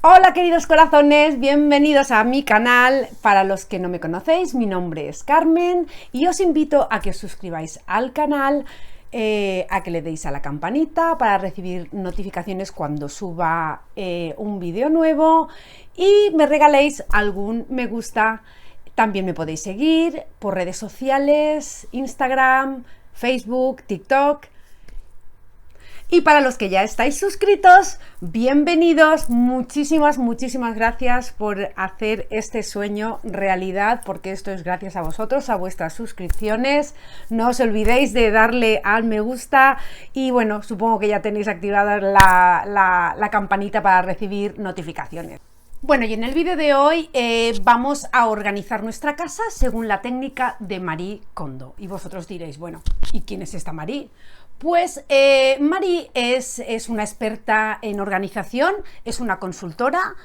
Hola queridos corazones, bienvenidos a mi canal. Para los que no me conocéis, mi nombre es Carmen y os invito a que os suscribáis al canal, a que le deis a la campanita para recibir notificaciones cuando suba un vídeo nuevo y me regaléis algún me gusta. También me podéis seguir por redes sociales, Instagram, Facebook, TikTok. Y para los que ya estáis suscritos, bienvenidos, muchísimas gracias por hacer este sueño realidad, porque esto es gracias a vosotros, a vuestras suscripciones. No os olvidéis de darle al me gusta y bueno, supongo que ya tenéis activada la campanita para recibir notificaciones. Bueno, y en el vídeo de hoy vamos a organizar nuestra casa según la técnica de Marie Kondo. Y vosotros diréis, bueno, ¿y quién es esta Marie? Pues Marie es una experta en organización, es una consultora,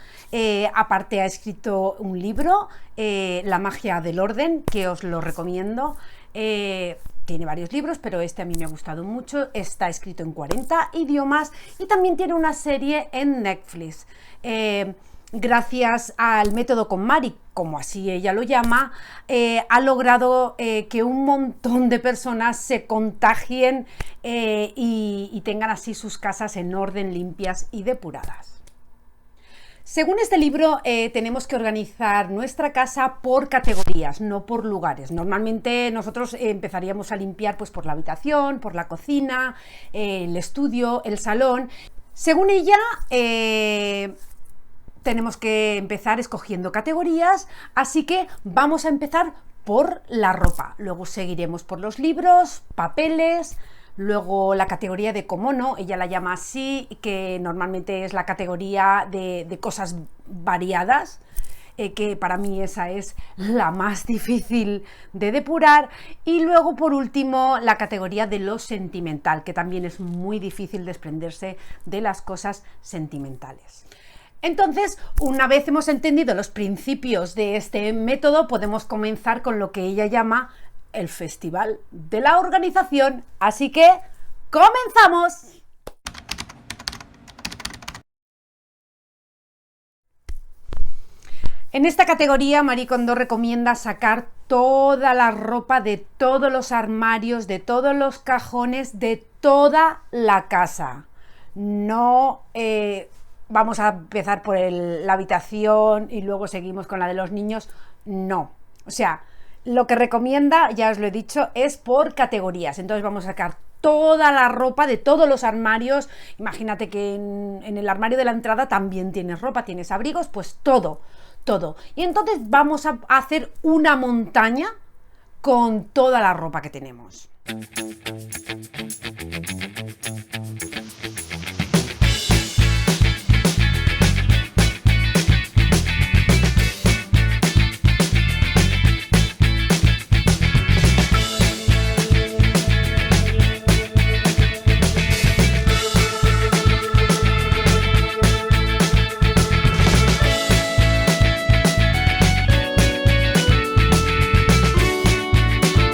aparte ha escrito un libro, La magia del orden, que os lo recomiendo. Tiene varios libros, pero este a mí me ha gustado mucho, está escrito en 40 idiomas y también tiene una serie en Netflix. Gracias al método KonMari, como así ella lo llama, ha logrado que un montón de personas se contagien y tengan así sus casas en orden, limpias y depuradas. Según este libro, tenemos que organizar nuestra casa por categorías, no por lugares. Normalmente nosotros empezaríamos a limpiar pues, por la habitación, por la cocina, el estudio, el salón. Según ella, tenemos que empezar escogiendo categorías, así que vamos a empezar por la ropa, luego seguiremos por los libros, papeles, luego la categoría de komono, ella la llama así, que normalmente es la categoría de cosas variadas, que para mí esa es la más difícil de depurar, y luego por último la categoría de lo sentimental, que también es muy difícil desprenderse de las cosas sentimentales. Entonces, una vez hemos entendido los principios de este método, podemos comenzar con lo que ella llama el Festival de la Organización. Así que, ¡comenzamos! En esta categoría, Marie Kondo recomienda sacar toda la ropa de todos los armarios, de todos los cajones, de toda la casa. No vamos a empezar por la habitación y luego seguimos con la de los niños. No, o sea, lo que recomienda, ya os lo he dicho, es por categorías. Entonces vamos a sacar toda la ropa de todos los armarios. Imagínate que en el armario de la entrada también tienes ropa, tienes abrigos, pues todo. Y entonces vamos a hacer una montaña con toda la ropa que tenemos.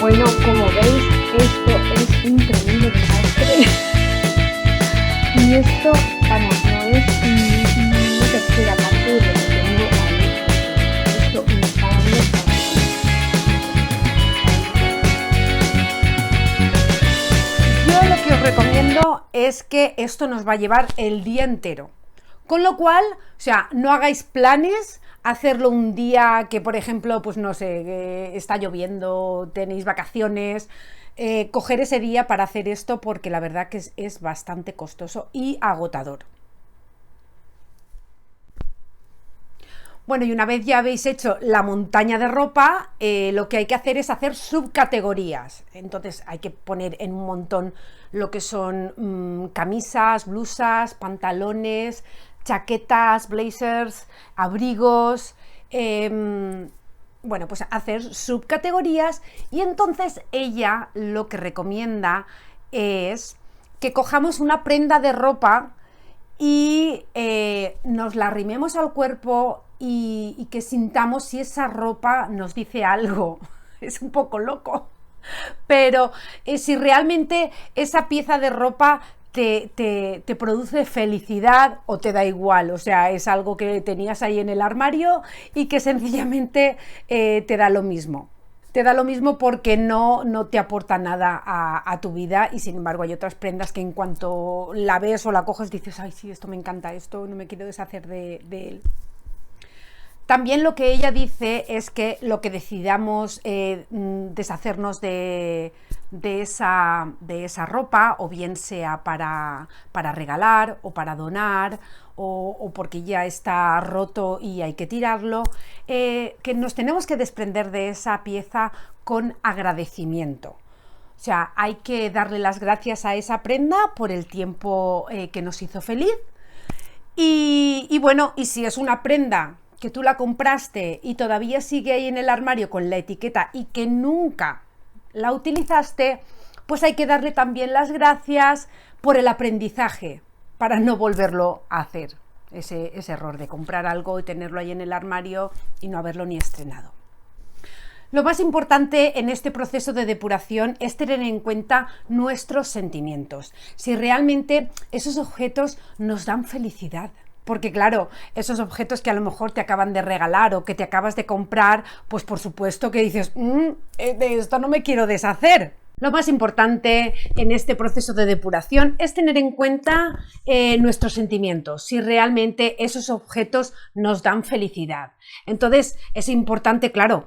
Bueno, como veis, esto es un tremendo desastre. Y esto, vamos, no es una tercera parte de lo que tengo ahí. Esto me está dando Yo lo que os recomiendo es que esto nos va a llevar el día entero. Con lo cual, o sea, no hagáis planes, hacerlo un día que, por ejemplo, pues no sé, que está lloviendo, tenéis vacaciones, coger ese día para hacer esto porque la verdad que es bastante costoso y agotador. Bueno, y una vez ya habéis hecho la montaña de ropa, lo que hay que hacer es hacer subcategorías. Entonces hay que poner en un montón lo que son camisas, blusas, pantalones, chaquetas, blazers, abrigos, bueno, pues hacer subcategorías. Y entonces ella lo que recomienda es que cojamos una prenda de ropa y nos la arrimemos al cuerpo y que sintamos si esa ropa nos dice algo. Es un poco loco, pero si realmente esa pieza de ropa te produce felicidad o te da igual, o sea, es algo que tenías ahí en el armario y que sencillamente te da lo mismo. Te da lo mismo porque no te aporta nada a tu vida, y sin embargo hay otras prendas que en cuanto la ves o la coges dices, ay sí, esto me encanta, esto no me quiero deshacer de él. También lo que ella dice es que lo que decidamos deshacernos de esa ropa, o bien sea para regalar o para donar, o porque ya está roto y hay que tirarlo, que nos tenemos que desprender de esa pieza con agradecimiento. O sea, hay que darle las gracias a esa prenda por el tiempo que nos hizo feliz. Y bueno, y si es una prenda que tú la compraste y todavía sigue ahí en el armario con la etiqueta y que nunca la utilizaste, pues hay que darle también las gracias por el aprendizaje para no volverlo a hacer, ese error de comprar algo y tenerlo ahí en el armario y no haberlo ni estrenado. Lo más importante en este proceso de depuración es tener en cuenta nuestros sentimientos, si realmente esos objetos nos dan felicidad. Porque claro, esos objetos que a lo mejor te acaban de regalar o que te acabas de comprar, pues por supuesto que dices, de esto no me quiero deshacer. Lo más importante en este proceso de depuración es tener en cuenta nuestros sentimientos, si realmente esos objetos nos dan felicidad. Entonces es importante, claro,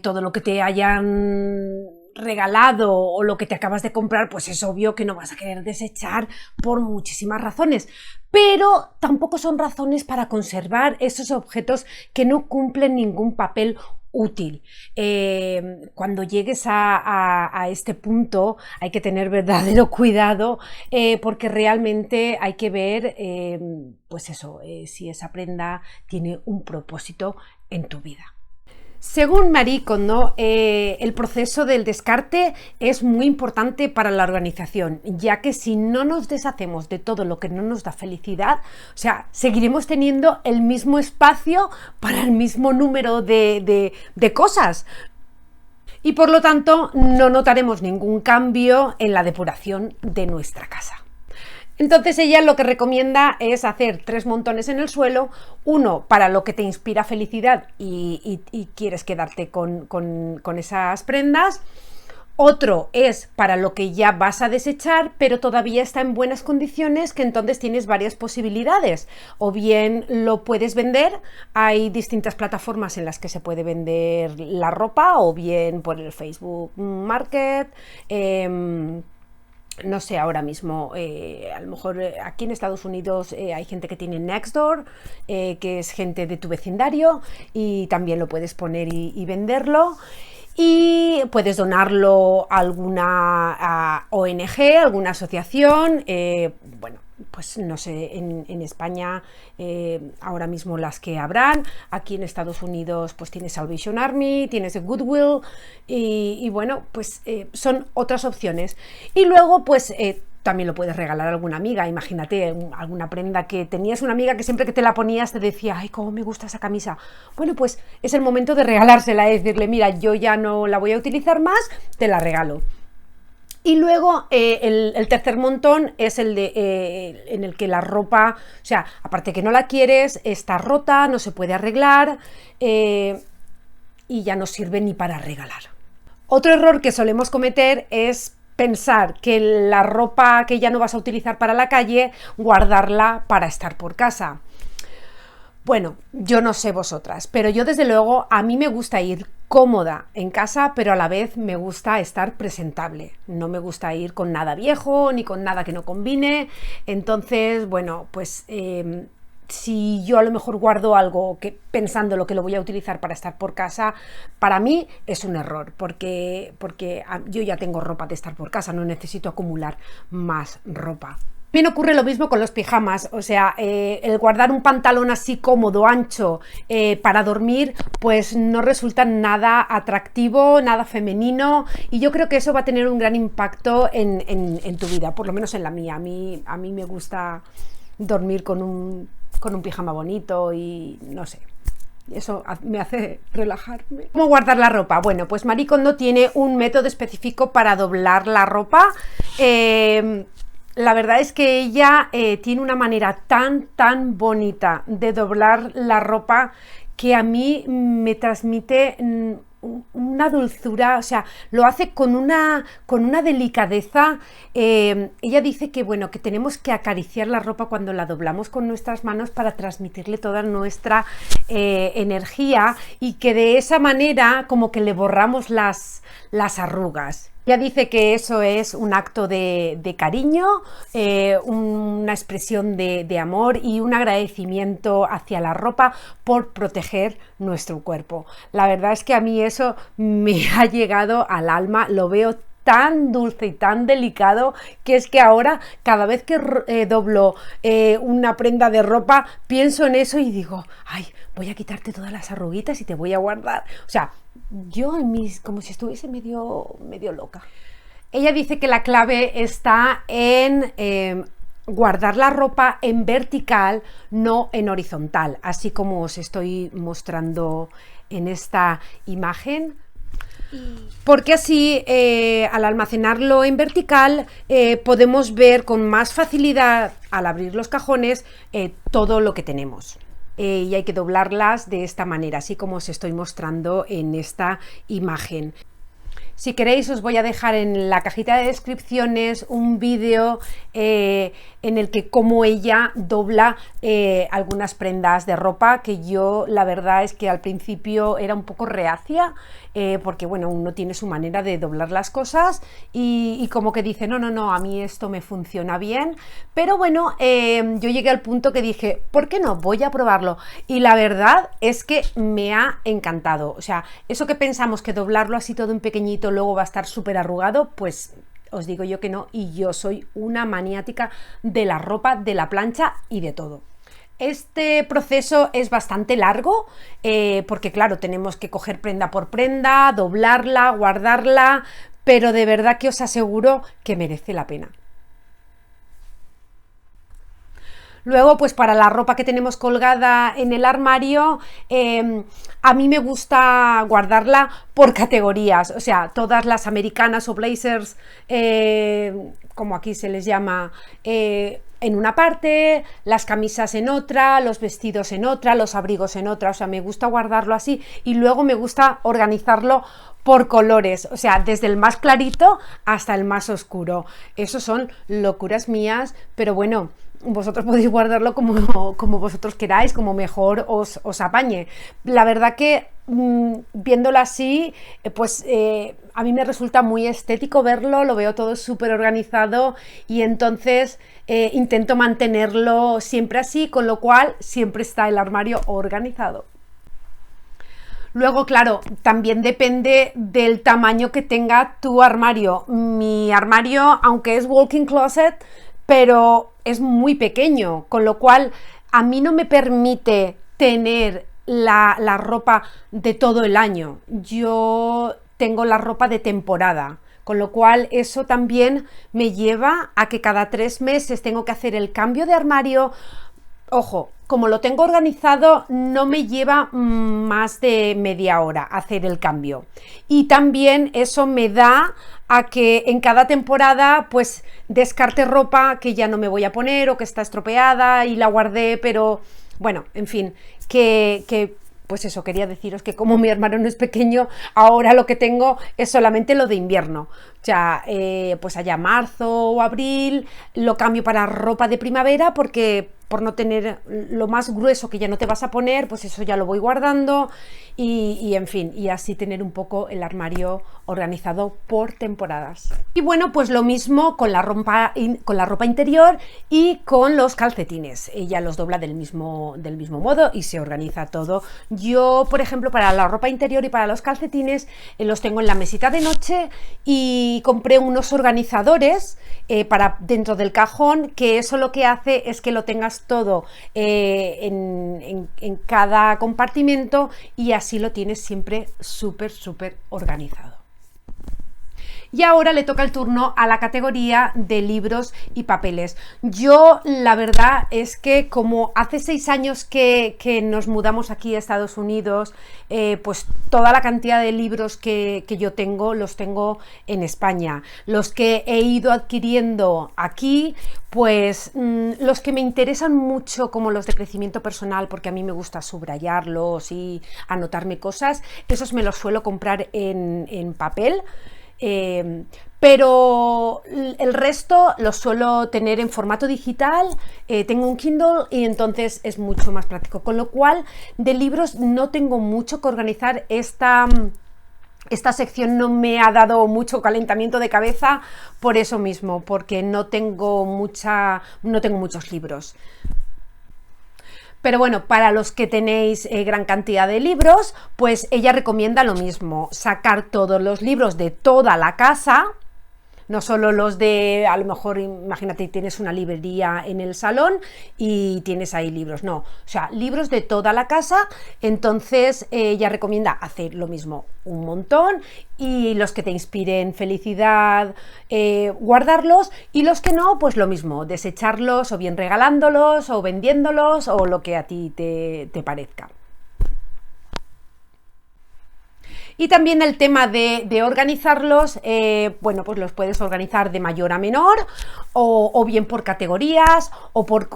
todo lo que te hayan regalado o lo que te acabas de comprar, pues es obvio que no vas a querer desechar por muchísimas razones, pero tampoco son razones para conservar esos objetos que no cumplen ningún papel útil. Cuando llegues a este punto hay que tener verdadero cuidado, porque realmente hay que ver pues eso, si esa prenda tiene un propósito en tu vida. Según Marie Kondo, el proceso del descarte es muy importante para la organización, ya que si no nos deshacemos de todo lo que no nos da felicidad, o sea, seguiremos teniendo el mismo espacio para el mismo número de cosas. Y por lo tanto, no notaremos ningún cambio en la depuración de nuestra casa. Entonces ella lo que recomienda es hacer 3 montones en el suelo, uno para lo que te inspira felicidad y quieres quedarte con esas prendas, otro es para lo que ya vas a desechar pero todavía está en buenas condiciones, que entonces tienes varias posibilidades, o bien lo puedes vender, hay distintas plataformas en las que se puede vender la ropa, o bien por el Facebook Market, no sé, ahora mismo, a lo mejor aquí en Estados Unidos hay gente que tiene Nextdoor, que es gente de tu vecindario, y también lo puedes poner y venderlo. Y puedes donarlo a alguna ONG, alguna asociación, bueno, pues no sé, en España ahora mismo las que habrán, aquí en Estados Unidos pues tienes Salvation Army, tienes Goodwill, y bueno, pues son otras opciones. Y luego pues también lo puedes regalar a alguna amiga. Imagínate alguna prenda que tenías, una amiga que siempre que te la ponías te decía, ay, cómo me gusta esa camisa. Bueno, pues es el momento de regalársela, es decirle, mira, yo ya no la voy a utilizar más, te la regalo. Y luego el tercer montón es el en el que la ropa, o sea, aparte que no la quieres, está rota, no se puede arreglar, y ya no sirve ni para regalar. Otro error que solemos cometer es pensar que la ropa que ya no vas a utilizar para la calle, guardarla para estar por casa. Bueno, yo no sé vosotras, pero yo desde luego, a mí me gusta ir cómoda en casa, pero a la vez me gusta estar presentable. No me gusta ir con nada viejo, ni con nada que no combine. Entonces, bueno, pues si yo a lo mejor guardo algo que pensando lo que lo voy a utilizar para estar por casa, para mí es un error, porque yo ya tengo ropa de estar por casa, no necesito acumular más ropa. También ocurre lo mismo con los pijamas, o sea, el guardar un pantalón así cómodo, ancho, para dormir, pues no resulta nada atractivo, nada femenino, y yo creo que eso va a tener un gran impacto en tu vida, por lo menos en la mía. A mí me gusta dormir con un pijama bonito y no sé, eso me hace relajarme. ¿Cómo guardar la ropa? Bueno, pues Marie Kondo tiene un método específico para doblar la ropa. la verdad es que ella tiene una manera tan bonita de doblar la ropa que a mí me transmite una dulzura, o sea, lo hace con una delicadeza. Ella dice que, bueno, que tenemos que acariciar la ropa cuando la doblamos con nuestras manos para transmitirle toda nuestra energía, y que de esa manera como que le borramos las arrugas. Ella dice que eso es un acto de cariño, una expresión de amor y un agradecimiento hacia la ropa por proteger nuestro cuerpo. La verdad es que a mí eso me ha llegado al alma, lo veo tan dulce y tan delicado, que es que ahora cada vez que doblo una prenda de ropa pienso en eso y digo, ay, voy a quitarte todas las arruguitas y te voy a guardar. O sea, yo como si estuviese medio loca. Ella dice que la clave está en guardar la ropa en vertical, no en horizontal, así como os estoy mostrando en esta imagen. Porque así, al almacenarlo en vertical, podemos ver con más facilidad, al abrir los cajones, todo lo que tenemos. Y hay que doblarlas de esta manera, así como os estoy mostrando en esta imagen. Si queréis, os voy a dejar en la cajita de descripciones un vídeo en el que cómo ella dobla algunas prendas de ropa, que yo la verdad es que al principio era un poco reacia, porque bueno, uno tiene su manera de doblar las cosas y como que dice, no, a mí esto me funciona bien, pero bueno, yo llegué al punto que dije, ¿por qué no? Voy a probarlo, y la verdad es que me ha encantado. O sea, eso que pensamos que doblarlo así todo en pequeñito luego va a estar súper arrugado, pues os digo yo que no, y yo soy una maniática de la ropa, de la plancha y de todo. Este proceso es bastante largo, porque claro, tenemos que coger prenda por prenda, doblarla, guardarla, pero de verdad que os aseguro que merece la pena. Luego, pues para la ropa que tenemos colgada en el armario, a mí me gusta guardarla por categorías, o sea, todas las americanas o blazers, como aquí se les llama, en una parte, las camisas en otra, los vestidos en otra, los abrigos en otra. O sea, me gusta guardarlo así, y luego me gusta organizarlo por colores, o sea, desde el más clarito hasta el más oscuro. Eso son locuras mías, pero bueno, vosotros podéis guardarlo como vosotros queráis, como mejor os apañe. La verdad que viéndolo así, pues a mí me resulta muy estético verlo, lo veo todo súper organizado, y entonces intento mantenerlo siempre así, con lo cual siempre está el armario organizado. Luego, claro, también depende del tamaño que tenga tu armario. Mi armario, aunque es walk-in closet, pero es muy pequeño, con lo cual a mí no me permite tener la ropa de todo el año. Yo tengo la ropa de temporada, con lo cual eso también me lleva a que cada 3 meses tengo que hacer el cambio de armario. Ojo, como lo tengo organizado, no me lleva más de media hora hacer el cambio, y también eso me da a que en cada temporada pues descarte ropa que ya no me voy a poner o que está estropeada y la guardé, pero bueno, en fin, que pues eso, quería deciros que como mi armario no es pequeño, ahora lo que tengo es solamente lo de invierno. O sea, pues allá marzo o abril lo cambio para ropa de primavera, porque por no tener lo más grueso que ya no te vas a poner, pues eso ya lo voy guardando, y en fin, y así tener un poco el armario organizado por temporadas. Y bueno, pues lo mismo con la ropa interior y con los calcetines. Ella los dobla del mismo modo y se organiza todo. Yo, por ejemplo, para la ropa interior y para los calcetines, los tengo en la mesita de noche, y compré unos organizadores para dentro del cajón, que eso lo que hace es que lo tengas todo en cada compartimento, y así lo tienes siempre súper organizado. Y ahora le toca el turno a la categoría de libros y papeles. Yo la verdad es que como hace 6 años que nos mudamos aquí a Estados Unidos, pues toda la cantidad de libros que yo tengo, los tengo en España. Los que he ido adquiriendo aquí, pues los que me interesan mucho, como los de crecimiento personal, porque a mí me gusta subrayarlos y anotarme cosas, esos me los suelo comprar en papel. Pero el resto los suelo tener en formato digital. Tengo un Kindle y entonces es mucho más práctico, con lo cual de libros no tengo mucho que organizar. Esta sección no me ha dado mucho calentamiento de cabeza por eso mismo, porque no tengo muchos libros. Pero bueno, para los que tenéis gran cantidad de libros, pues ella recomienda lo mismo, sacar todos los libros de toda la casa, no solo los de, a lo mejor, imagínate, tienes una librería en el salón y tienes ahí libros, no, o sea, libros de toda la casa. Entonces ella recomienda hacer lo mismo, un montón, y los que te inspiren felicidad, guardarlos, y los que no, pues lo mismo, desecharlos o bien regalándolos o vendiéndolos o lo que a ti te parezca. Y también el tema de organizarlos, bueno, pues los puedes organizar de mayor a menor, o bien por categorías,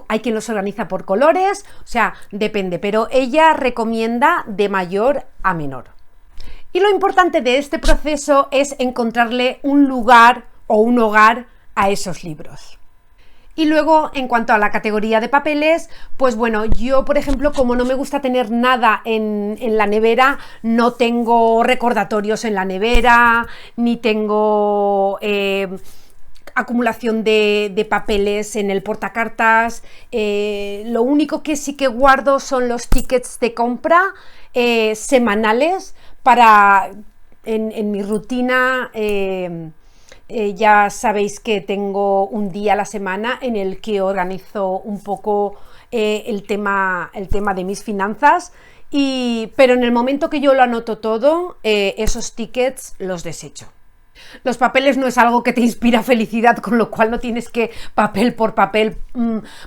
hay quien los organiza por colores, o sea, depende, pero ella recomienda de mayor a menor. Y lo importante de este proceso es encontrarle un lugar o un hogar a esos libros. Y luego, en cuanto a la categoría de papeles, pues bueno, yo por ejemplo, como no me gusta tener nada en la nevera, no tengo recordatorios en la nevera, ni tengo acumulación de papeles en el portacartas. Lo único que sí que guardo son los tickets de compra semanales para en mi rutina. Ya sabéis que tengo un día a la semana en el que organizo un poco el tema de mis finanzas, pero en el momento que yo lo anoto todo, esos tickets los desecho. Los papeles no es algo que te inspira felicidad, con lo cual no tienes que papel por papel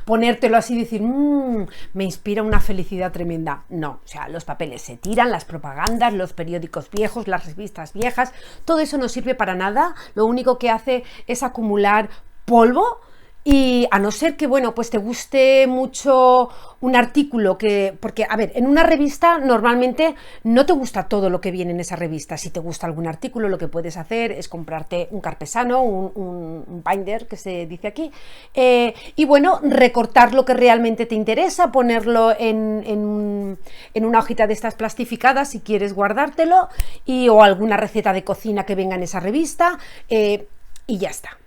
ponértelo así y decir me inspira una felicidad tremenda. No, o sea, los papeles se tiran, las propagandas, los periódicos viejos, las revistas viejas, todo eso no sirve para nada. Lo único que hace es acumular polvo. Y a no ser que, bueno, pues te guste mucho un artículo porque, a ver, en una revista normalmente no te gusta todo lo que viene en esa revista. Si te gusta algún artículo, lo que puedes hacer es comprarte un carpesano, un binder, que se dice aquí, y bueno, recortar lo que realmente te interesa, ponerlo en una hojita de estas plastificadas si quieres guardártelo, o alguna receta de cocina que venga en esa revista, y ya está.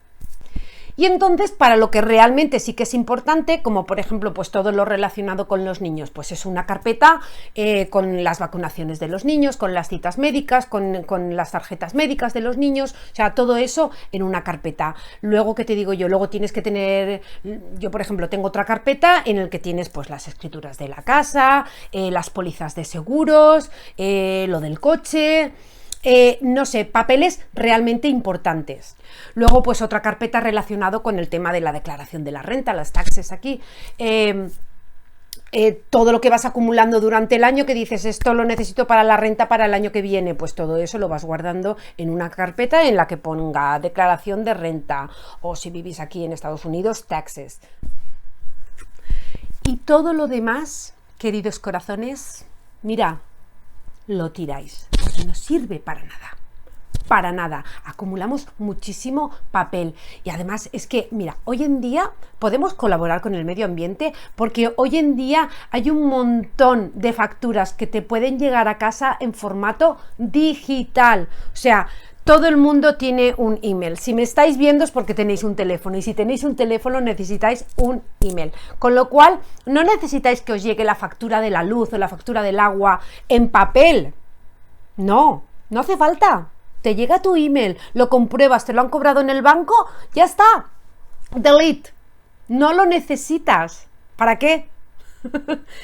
Y entonces, para lo que realmente sí que es importante, como por ejemplo, pues todo lo relacionado con los niños, pues es una carpeta con las vacunaciones de los niños, con las citas médicas, con las tarjetas médicas de los niños, o sea, todo eso en una carpeta. Luego, ¿qué te digo yo? Luego tienes que tener, yo por ejemplo tengo otra carpeta en el que tienes pues las escrituras de la casa, las pólizas de seguros, lo del coche. No sé, papeles realmente importantes. Luego, pues otra carpeta relacionado con el tema de la declaración de la renta, las taxes aquí. Todo lo que vas acumulando durante el año, que dices, esto lo necesito para la renta para el año que viene, pues todo eso lo vas guardando en una carpeta en la que ponga declaración de renta, o si vivís aquí en Estados Unidos, taxes. Y todo lo demás, queridos corazones, mira, lo tiráis, porque no sirve para nada. Para nada, acumulamos muchísimo papel. Y además es que, mira, hoy en día podemos colaborar con el medio ambiente, porque hoy en día hay un montón de facturas que te pueden llegar a casa en formato digital. O sea, todo el mundo tiene un email. Si me estáis viendo es porque tenéis un teléfono, y si tenéis un teléfono necesitáis un email. Con lo cual, no necesitáis que os llegue la factura de la luz o la factura del agua en papel. No, no hace falta. Te llega tu email, lo compruebas, te lo han cobrado en el banco, ya está. Delete. No lo necesitas. ¿Para qué?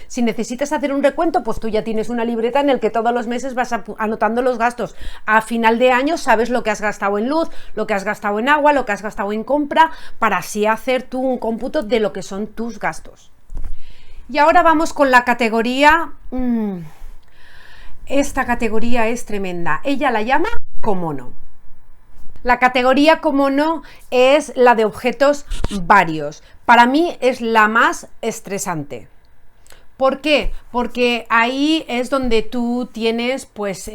Si necesitas hacer un recuento, pues tú ya tienes una libreta en la que todos los meses vas anotando los gastos. A final de año sabes lo que has gastado en luz, lo que has gastado en agua, lo que has gastado en compra, para así hacer tú un cómputo de lo que son tus gastos. Y ahora vamos con la categoría... Esta categoría es tremenda. Ella la llama como no. La categoría como no es la de objetos varios. Para mí es la más estresante. ¿Por qué? Porque ahí es donde tú tienes pues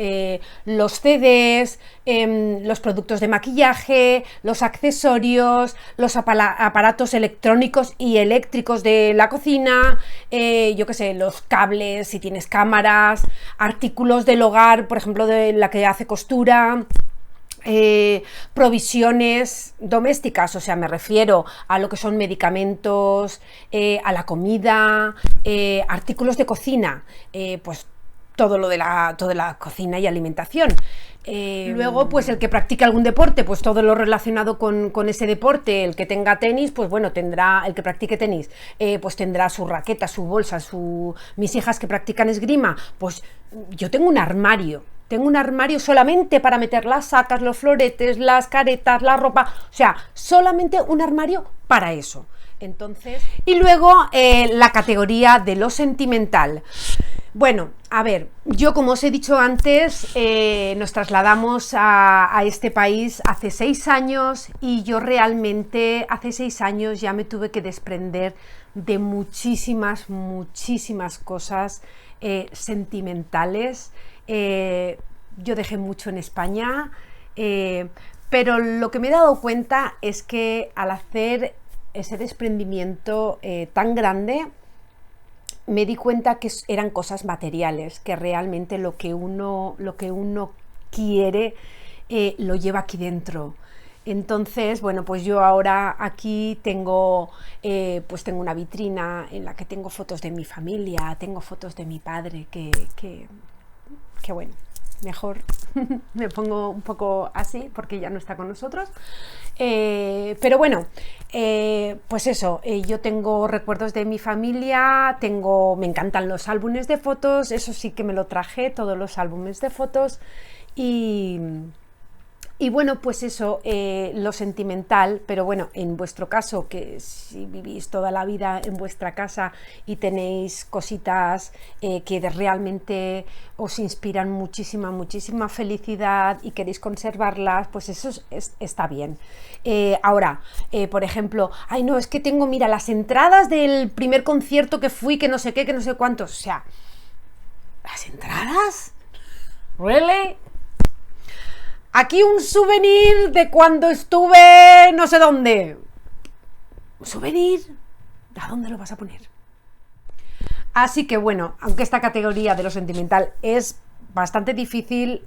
los CDs, los productos de maquillaje, los accesorios, los aparatos electrónicos y eléctricos de la cocina, yo qué sé, los cables, si tienes cámaras, artículos del hogar, por ejemplo, de la que hace costura, provisiones domésticas, o sea, me refiero a lo que son medicamentos, a la comida, artículos de cocina, pues todo lo de la cocina y alimentación. Luego, pues el que practique algún deporte, pues todo lo relacionado con ese deporte. El que tenga tenis, pues bueno, tendrá, el que practique tenis, pues tendrá su raqueta, su bolsa, mis hijas que practican esgrima, pues yo tengo un armario. Tengo un armario solamente para meter las sacas, los floretes, las caretas, la ropa, o sea, solamente un armario para eso. Entonces, y luego la categoría de lo sentimental. Bueno, a ver, yo como os he dicho antes, nos trasladamos a este país hace 6 años y yo realmente hace 6 años ya me tuve que desprender de muchísimas cosas sentimentales. Yo dejé mucho en España, pero lo que me he dado cuenta es que al hacer ese desprendimiento tan grande, me di cuenta que eran cosas materiales, que realmente lo que uno quiere lo lleva aquí dentro. Entonces, bueno, pues yo ahora aquí tengo una vitrina en la que tengo fotos de mi familia, tengo fotos de mi padre, que bueno, mejor me pongo un poco así porque ya no está con nosotros. Pero bueno, pues eso, yo tengo recuerdos de mi familia, me encantan los álbumes de fotos, eso sí que me lo traje, todos los álbumes de fotos. Y bueno, pues eso, lo sentimental, pero bueno, en vuestro caso, que si vivís toda la vida en vuestra casa y tenéis cositas que realmente os inspiran muchísima felicidad y queréis conservarlas, pues eso está bien. Ahora, por ejemplo, ay no, es que tengo, mira, las entradas del primer concierto que fui, que no sé qué, que no sé cuántos, o sea, ¿las entradas? ¿Really? Aquí un souvenir de cuando estuve no sé dónde. ¿Un souvenir? ¿A dónde lo vas a poner? Así que bueno, aunque esta categoría de lo sentimental es bastante difícil,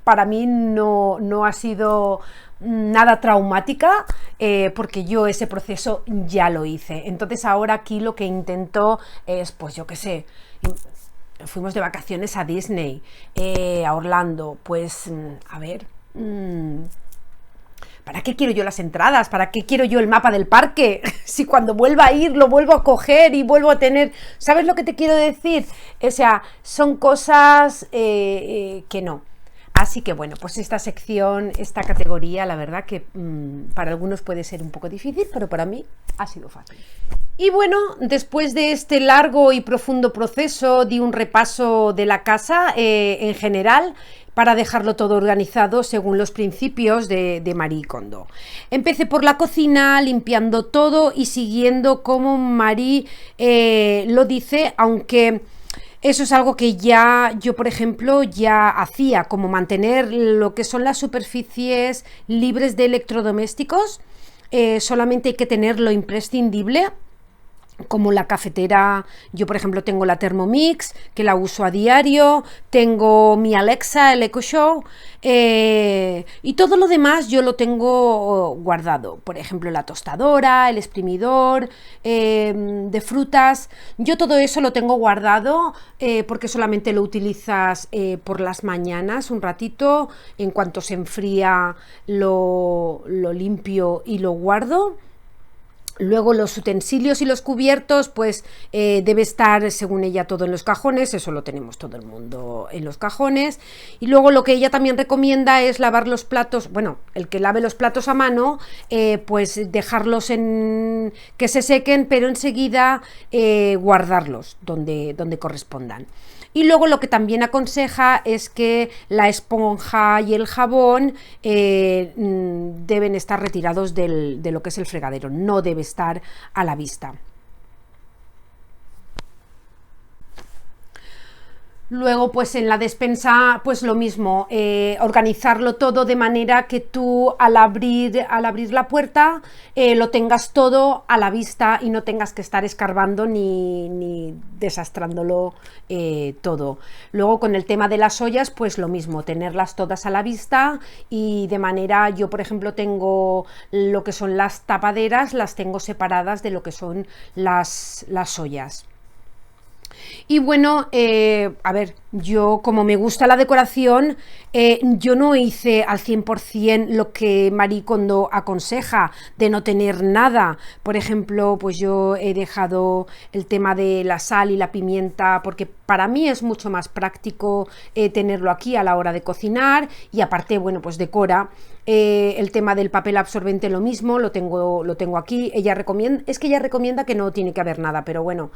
para mí no ha sido nada traumática, porque yo ese proceso ya lo hice. Entonces ahora aquí lo que intento es, pues yo qué sé, fuimos de vacaciones a Disney, a Orlando, pues a ver, ¿para qué quiero yo las entradas? ¿Para qué quiero yo el mapa del parque? Si cuando vuelva a ir lo vuelvo a coger y vuelvo a tener... ¿Sabes lo que te quiero decir? O sea, son cosas que no. Así que bueno, pues esta sección, esta categoría, la verdad que para algunos puede ser un poco difícil, pero para mí ha sido fácil. Y bueno, después de este largo y profundo proceso, di un repaso de la casa en general, para dejarlo todo organizado según los principios de Marie Kondo. Empecé por la cocina, limpiando todo y siguiendo como Marie lo dice, aunque eso es algo que ya yo, por ejemplo, ya hacía, como mantener lo que son las superficies libres de electrodomésticos. Solamente hay que tener lo imprescindible, como la cafetera. Yo por ejemplo tengo la Thermomix, que la uso a diario, tengo mi Alexa, el Echo Show, y todo lo demás yo lo tengo guardado. Por ejemplo la tostadora, el exprimidor de frutas, yo todo eso lo tengo guardado, porque solamente lo utilizas por las mañanas un ratito. En cuanto se enfría lo limpio y lo guardo. Luego los utensilios y los cubiertos, pues debe estar, según ella, todo en los cajones, eso lo tenemos todo el mundo en los cajones. Y luego lo que ella también recomienda es lavar los platos, bueno, el que lave los platos a mano, pues dejarlos en que se sequen, pero enseguida guardarlos donde correspondan. Y luego lo que también aconseja es que la esponja y el jabón deben estar retirados de lo que es el fregadero, no debe estar a la vista. Luego, pues en la despensa, pues lo mismo, organizarlo todo de manera que tú al abrir la puerta lo tengas todo a la vista y no tengas que estar escarbando ni desastrándolo todo. Luego con el tema de las ollas, pues lo mismo, tenerlas todas a la vista y de manera, yo por ejemplo tengo lo que son las tapaderas, las tengo separadas de lo que son las ollas. Y bueno, a ver, yo como me gusta la decoración, yo no hice al 100% lo que Marie Kondo aconseja, de no tener nada. Por ejemplo, pues yo he dejado el tema de la sal y la pimienta, porque para mí es mucho más práctico tenerlo aquí a la hora de cocinar, y aparte, bueno, pues decora. El tema del papel absorbente lo mismo, lo tengo aquí. Ella recomienda que no tiene que haber nada, pero bueno,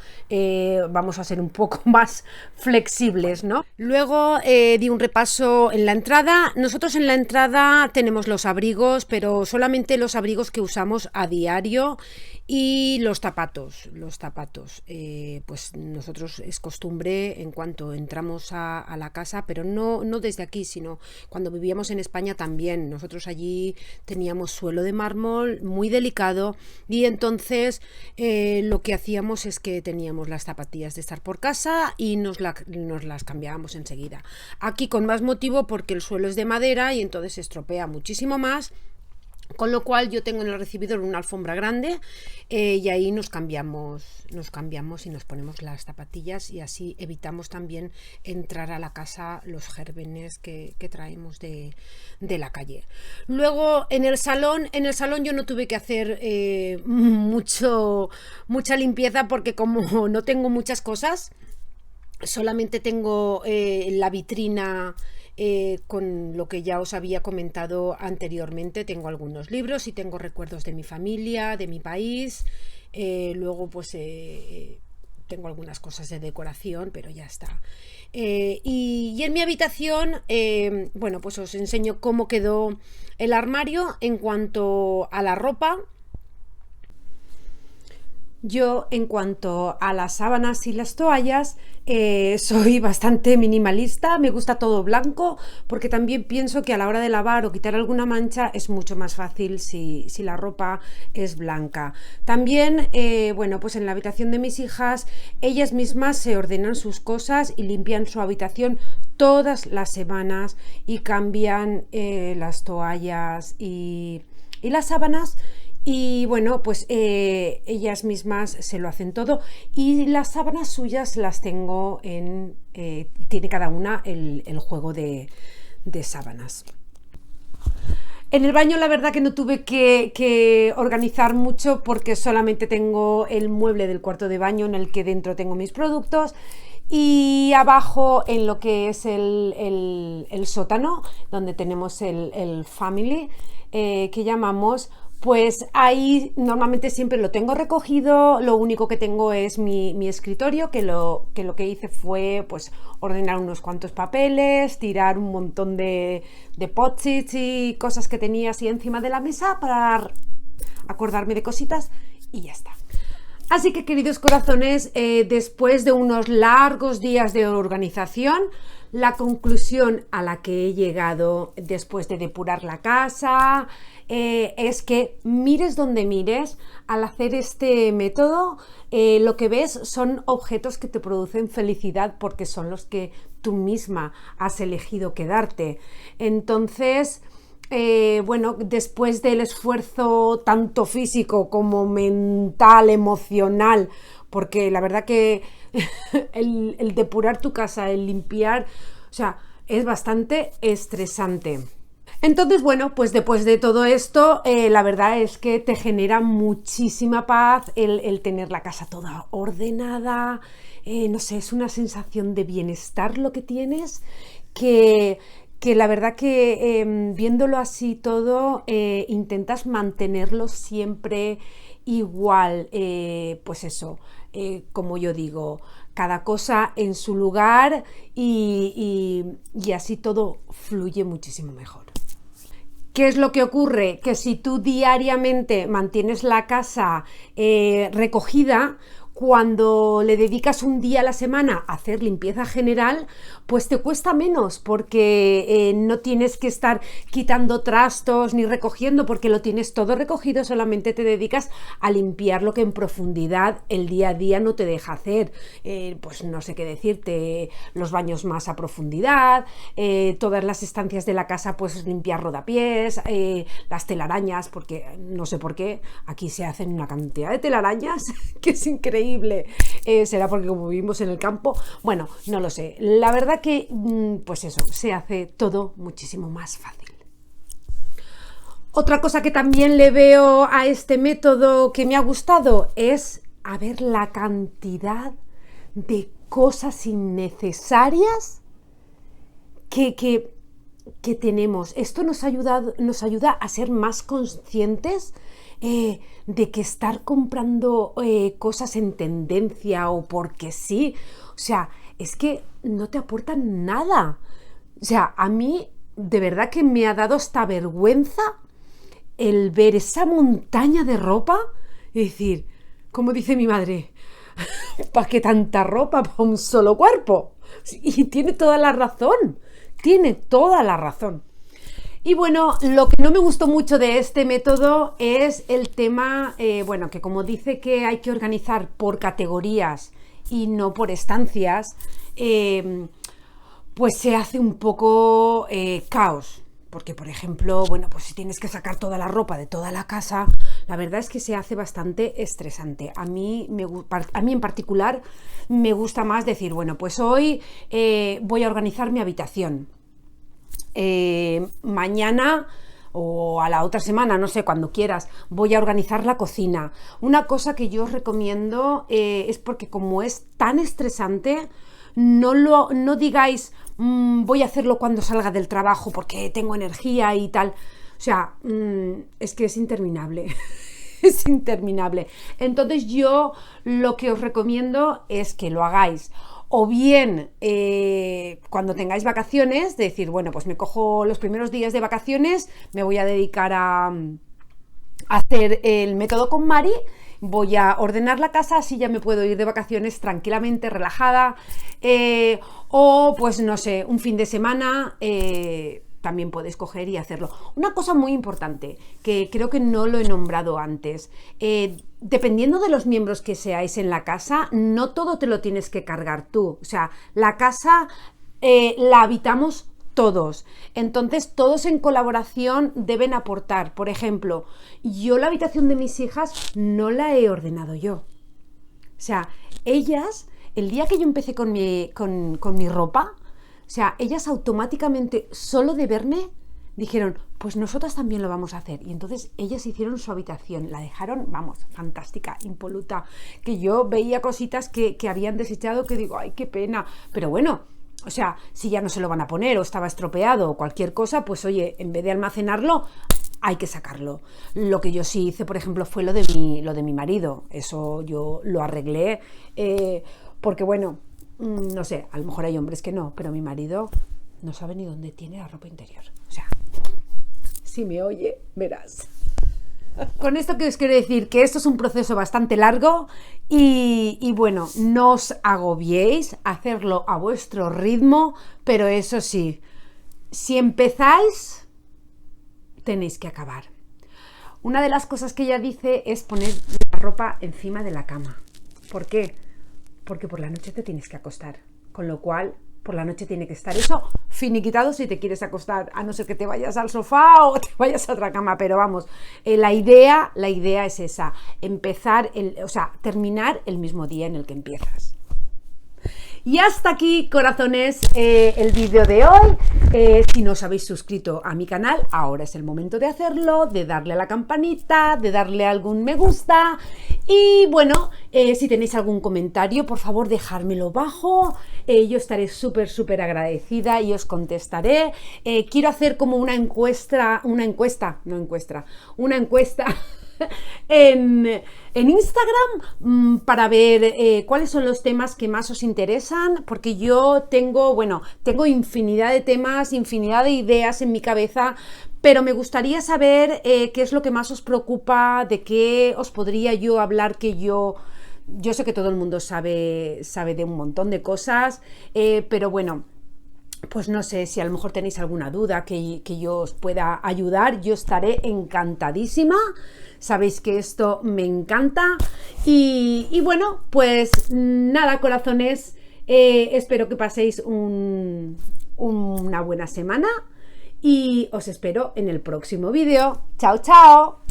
vamos a ser un poco más flexibles, ¿no? Luego di un repaso en la entrada. Nosotros en la entrada tenemos los abrigos, pero solamente los abrigos que usamos a diario, y los zapatos, pues nosotros es costumbre en cuanto entramos a la casa, pero no desde aquí, sino cuando vivíamos en España también. Nosotros allí teníamos suelo de mármol muy delicado, y entonces lo que hacíamos es que teníamos las zapatillas de estar por casa y nos las cambiábamos enseguida. Aquí con más motivo, porque el suelo es de madera y entonces se estropea muchísimo más. Con lo cual yo tengo en el recibidor una alfombra grande, y ahí nos cambiamos y nos ponemos las zapatillas, y así evitamos también entrar a la casa los gérmenes que traemos de la calle. Luego en el salón yo no tuve que hacer mucha limpieza, porque como no tengo muchas cosas, solamente tengo la vitrina. Con lo que ya os había comentado anteriormente, tengo algunos libros y tengo recuerdos de mi familia, de mi país. Luego pues tengo algunas cosas de decoración, pero ya está. Y en mi habitación, bueno, pues os enseño cómo quedó el armario en cuanto a la ropa. Yo, en cuanto a las sábanas y las toallas, soy bastante minimalista. Me gusta todo blanco, porque también pienso que a la hora de lavar o quitar alguna mancha es mucho más fácil si la ropa es blanca. También, bueno, pues en la habitación de mis hijas, ellas mismas se ordenan sus cosas y limpian su habitación todas las semanas, y cambian las toallas y las sábanas. Y bueno, pues ellas mismas se lo hacen todo, y las sábanas suyas las tengo tiene cada una el juego de sábanas. En el baño la verdad que no tuve que organizar mucho, porque solamente tengo el mueble del cuarto de baño en el que dentro tengo mis productos, y abajo en lo que es el sótano, donde tenemos el family, que llamamos. Pues ahí normalmente siempre lo tengo recogido. Lo único que tengo es mi escritorio, que lo que hice fue pues ordenar unos cuantos papeles, tirar un montón de post-its y cosas que tenía así encima de la mesa para acordarme de cositas, y ya está. Así que, queridos corazones, después de unos largos días de organización, la conclusión a la que he llegado después de depurar la casa es que mires donde mires, al hacer este método, lo que ves son objetos que te producen felicidad, porque son los que tú misma has elegido quedarte. Entonces, bueno, después del esfuerzo tanto físico como mental, emocional, porque la verdad que el depurar tu casa, el limpiar, o sea, es bastante estresante. Entonces, bueno, pues después de todo esto, la verdad es que te genera muchísima paz el tener la casa toda ordenada, no sé, es una sensación de bienestar lo que tienes, que la verdad que viéndolo así todo, intentas mantenerlo siempre igual, pues eso, como yo digo, cada cosa en su lugar y así todo fluye muchísimo mejor. ¿Qué es lo que ocurre? Que si tú diariamente mantienes la casa recogida, cuando le dedicas un día a la semana a hacer limpieza general, pues te cuesta menos porque no tienes que estar quitando trastos ni recogiendo porque lo tienes todo recogido, solamente te dedicas a limpiar lo que en profundidad el día a día no te deja hacer. Pues no sé qué decirte, los baños más a profundidad, todas las estancias de la casa pues limpiar rodapiés, las telarañas, porque no sé por qué aquí se hacen una cantidad de telarañas que es increíble. Será porque como vivimos en el campo, bueno, no lo sé. La verdad que, pues eso, se hace todo muchísimo más fácil. Otra cosa que también le veo a este método que me ha gustado es a ver la cantidad de cosas innecesarias que tenemos. Esto nos ayuda a ser más conscientes de que estar comprando cosas en tendencia o porque sí, o sea, es que no te aportan nada. O sea, a mí de verdad que me ha dado hasta vergüenza el ver esa montaña de ropa y decir, como dice mi madre, ¿para qué tanta ropa para un solo cuerpo? Y tiene toda la razón, tiene toda la razón. Y bueno, lo que no me gustó mucho de este método es el tema, bueno, que como dice que hay que organizar por categorías y no por estancias, pues se hace un poco caos. Porque, por ejemplo, bueno, pues si tienes que sacar toda la ropa de toda la casa, la verdad es que se hace bastante estresante. A mí en particular me gusta más decir, bueno, pues hoy voy a organizar mi habitación. Mañana o a la otra semana, no sé, cuando quieras, voy a organizar la cocina. Una cosa que yo os recomiendo es porque como es tan estresante, no digáis voy a hacerlo cuando salga del trabajo porque tengo energía y tal. O sea, es que es interminable. Es interminable. Entonces yo lo que os recomiendo es que lo hagáis o bien cuando tengáis vacaciones, decir, bueno, pues me cojo los primeros días de vacaciones, me voy a dedicar a hacer el método con Mari, voy a ordenar la casa, así ya me puedo ir de vacaciones tranquilamente, relajada, o pues no sé, un fin de semana también puedes coger y hacerlo. Una cosa muy importante, que creo que no lo he nombrado antes, dependiendo de los miembros que seáis en la casa, no todo te lo tienes que cargar tú. O sea, la casa la habitamos todos. Entonces, todos en colaboración deben aportar. Por ejemplo, yo la habitación de mis hijas no la he ordenado yo. O sea, ellas, el día que yo empecé con mi ropa, o sea, ellas automáticamente, solo de verme, dijeron, pues nosotras también lo vamos a hacer. Y entonces ellas hicieron su habitación, la dejaron, vamos, fantástica, impoluta, que yo veía cositas que habían desechado que digo, ay, qué pena. Pero bueno, o sea, si ya no se lo van a poner o estaba estropeado o cualquier cosa, pues oye, en vez de almacenarlo, hay que sacarlo. Lo que yo sí hice, por ejemplo, fue lo de mi marido. Eso yo lo arreglé porque bueno, no sé, a lo mejor hay hombres que no, pero mi marido no sabe ni dónde tiene la ropa interior. O sea, si me oye, verás. Con esto que os quiero decir que esto es un proceso bastante largo y bueno, no os agobiéis, hacerlo a vuestro ritmo, pero eso sí, si empezáis, tenéis que acabar. Una de las cosas que ella dice es poner la ropa encima de la cama. ¿Por qué? Porque por la noche te tienes que acostar, con lo cual por la noche tiene que estar eso finiquitado si te quieres acostar, a no ser que te vayas al sofá o te vayas a otra cama, pero vamos, la idea es esa, terminar el mismo día en el que empiezas. Y hasta aquí, corazones, el vídeo de hoy. Si no os habéis suscrito a mi canal, ahora es el momento de hacerlo, de darle a la campanita, de darle algún me gusta. Y bueno, si tenéis algún comentario, por favor, dejármelo abajo. Yo estaré súper agradecida y os contestaré. Quiero hacer como una encuesta en Instagram para ver cuáles son los temas que más os interesan, porque yo tengo infinidad de temas, infinidad de ideas en mi cabeza, pero me gustaría saber qué es lo que más os preocupa, de qué os podría yo hablar, que yo sé que todo el mundo sabe de un montón de cosas, pero bueno, pues no sé si a lo mejor tenéis alguna duda que yo os pueda ayudar. Yo estaré encantadísima. Sabéis que esto me encanta. Y bueno, pues nada, corazones. Espero que paséis una buena semana. Y os espero en el próximo vídeo. ¡Chao, chao!